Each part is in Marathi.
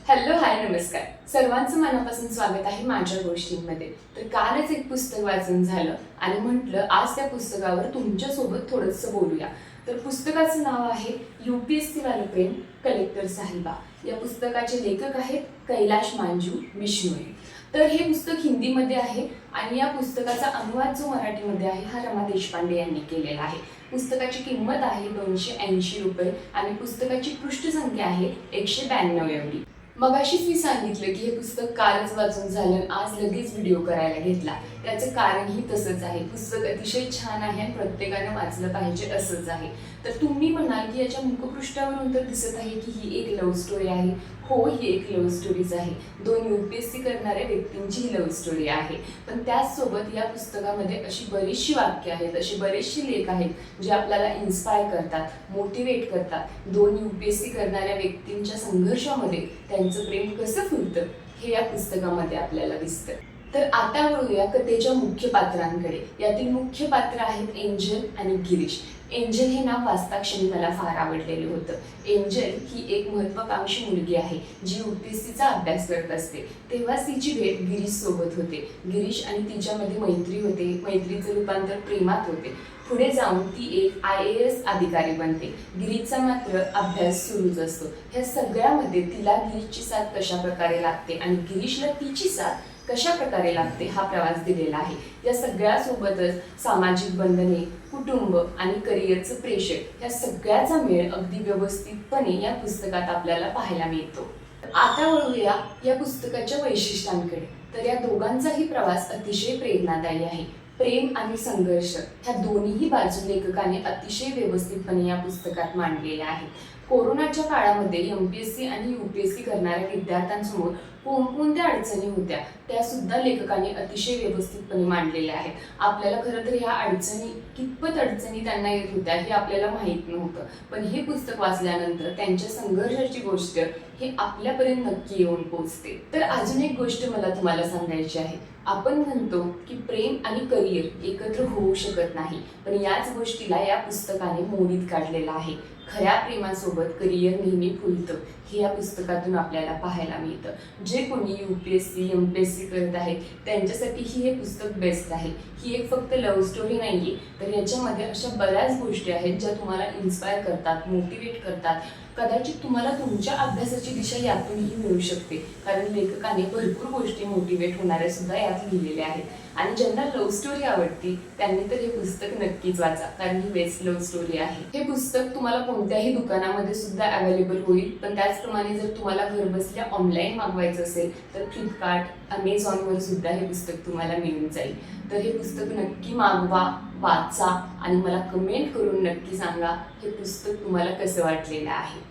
हॅलो हाय नमस्कार सर्वांचं मनापासून स्वागत आहे माझ्या गोष्टींमध्ये। तर कालच एक पुस्तक वाचून झालं आणि म्हटलं आज त्या पुस्तकावर तुमच्यासोबत थोडंसं बोलूया। तर पुस्तकाचं नाव आहे UPSC वालं प्रेम कलेक्टर साहिबा। या पुस्तकाचे लेखक आहेत कैलाश मांजू विष्णोई। तर हे पुस्तक हिंदीमध्ये आहे आणि या पुस्तकाचा अनुवाद जो मराठीमध्ये आहे हा रमा देशपांडे यांनी केलेला आहे। पुस्तकाची किंमत आहे 280 रुपये आणि पुस्तकाची पृष्ठसंख्या आहे 192 एवढी। मगाशीच मी सांगितलं की हे पुस्तक कालच वाचून झालं आज लगेच व्हिडिओ करायला घेतला। त्याचं कारणही तसंच आहे। पुस्तक अतिशय छान आहे आणि प्रत्येकाने वाचलं पाहिजे असंच आहे। तर तुम्ही म्हणाल की याच्या मुखपृष्ठावरून तर दिसत आहे की ही एक लव्ह स्टोरी आहे। हो, ही एक लव्ह स्टोरीज आहे। दोन UPSC करणाऱ्या व्यक्तींची ही लव्ह स्टोरी आहे। पण त्याचसोबत या पुस्तकामध्ये अशी बरीचशी वाक्य आहेत, अशी बरेचसे लेख आहेत जे आपल्याला इन्स्पायर करतात, मोटिवेट करतात। दोन UPSC करणाऱ्या व्यक्तींच्या संघर्षामध्ये त्यांचं प्रेम कसं फुलतं हे या पुस्तकामध्ये आपल्याला दिसतं। तर आता वळूया कथेच्या मुख्य पात्रांकडे। यातील मुख्य पात्र आहेत एंजल आणि गिरीश। एंजल हे नाव वाचताक्षणी मला फार आवडलेलं होतं। एंजल ही एक महत्त्वाकांक्षी मुलगी आहे जी UPSCचा अभ्यास करत असते। तेव्हाच तिची भेट गिरीश सोबत होते। गिरीश आणि तिच्यामध्ये मैत्री होते, मैत्रीचं रूपांतर प्रेमात होते। पुढे जाऊन ती एक IAS अधिकारी बनते। गिरीशचा मात्र अभ्यास सुरूच असतो। ह्या सगळ्यामध्ये तिला गिरीशची साथ कशा प्रकारे लागते आणि गिरीशला तिची साथ कशा प्रकारे लागते हा प्रवास दिलेला आहे। या सगळ्यासोबतच सामाजिक बंधने, कुटुंब आणि करिअरचं प्रेशर या सगळ्याचा मेळ अगदी व्यवस्थितपणे या पुस्तकात आपल्याला पाहायला मिळतो। आता वळूया या पुस्तकाच्या वैशिष्ट्यांकडे। तर या दोघांचाही प्रवास अतिशय प्रेरणादायी आहे। प्रेम आणि संघर्ष ह्या दोन्हीही बाजू लेखकाने अतिशय व्यवस्थितपणे या पुस्तकात मांडलेल्या आहेत। कोरोनाच्या काळामध्ये MPSC आणि UPSC करणाऱ्या विद्यार्थ्यांसमोर कोणकोणत्या अडचणी होत्या त्या सुद्धा लेखकाने अतिशय व्यवस्थितपणे मांडलेल्या आहेत। आपल्याला खरं तर ह्या अडचणी कितपत अडचणी त्यांना येत होत्या हे आपल्याला माहीत नव्हतं, पण हे पुस्तक वाचल्यानंतर त्यांच्या संघर्षाची गोष्ट हे आपल्यापर्यंत नक्की येऊन पोहोचते। तर अजून एक गोष्ट मला तुम्हाला सांगायची आहे। आपण म्हणतो की प्रेम आणि करिअर एकत्र होऊ शकत नाही, पण याच गोष्टीला या पुस्तकाने मोडीत काढलेला आहे। खऱ्या प्रेमासोबत करिअर नेहमी फुलतं हे या पुस्तकातून आपल्याला पाहायला मिळतं। जे कोणी UPSC MPSC करत आहेत त्यांच्यासाठी हे पुस्तक बेस्ट आहे। ही एक फक्त लव्ह स्टोरी नाहीये, तर याच्यामध्ये अशा बऱ्याच गोष्टी आहेत ज्या तुम्हाला इन्स्पायर करतात, मोटिवेट करतात। कदाचित तुम्हाला तुमच्या अभ्यासाची दिशा यातूनही मिळू शकते, कारण लेखकाने भरपूर गोष्टी मोटिवेट होणाऱ्या सुद्धा यात लिहिलेल्या आहेत। आणि ज्यांना लव्ह स्टोरी आवडती त्यांनी तर हे पुस्तक नक्कीच वाचा, कारण ही बेस्ट लव्ह स्टोरी आहे। हे पुस्तक तुम्हाला कोणत्याही दुकानामध्ये सुद्धा अवेलेबल होईल, पण त्याचप्रमाणे जर तुम्हाला घरबसल्या ऑनलाईन मागवायचं असेल तर फ्लिपकार्ट, Amazonवर सुद्धा हे पुस्तक तुम्हाला मिळून जाईल। तर हे पुस्तक नक्की मागवा, वाचा आणि मला कमेंट करून नक्की सांगा हे पुस्तक तुम्हाला कसं वाटलेलं आहे।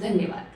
धन्यवाद।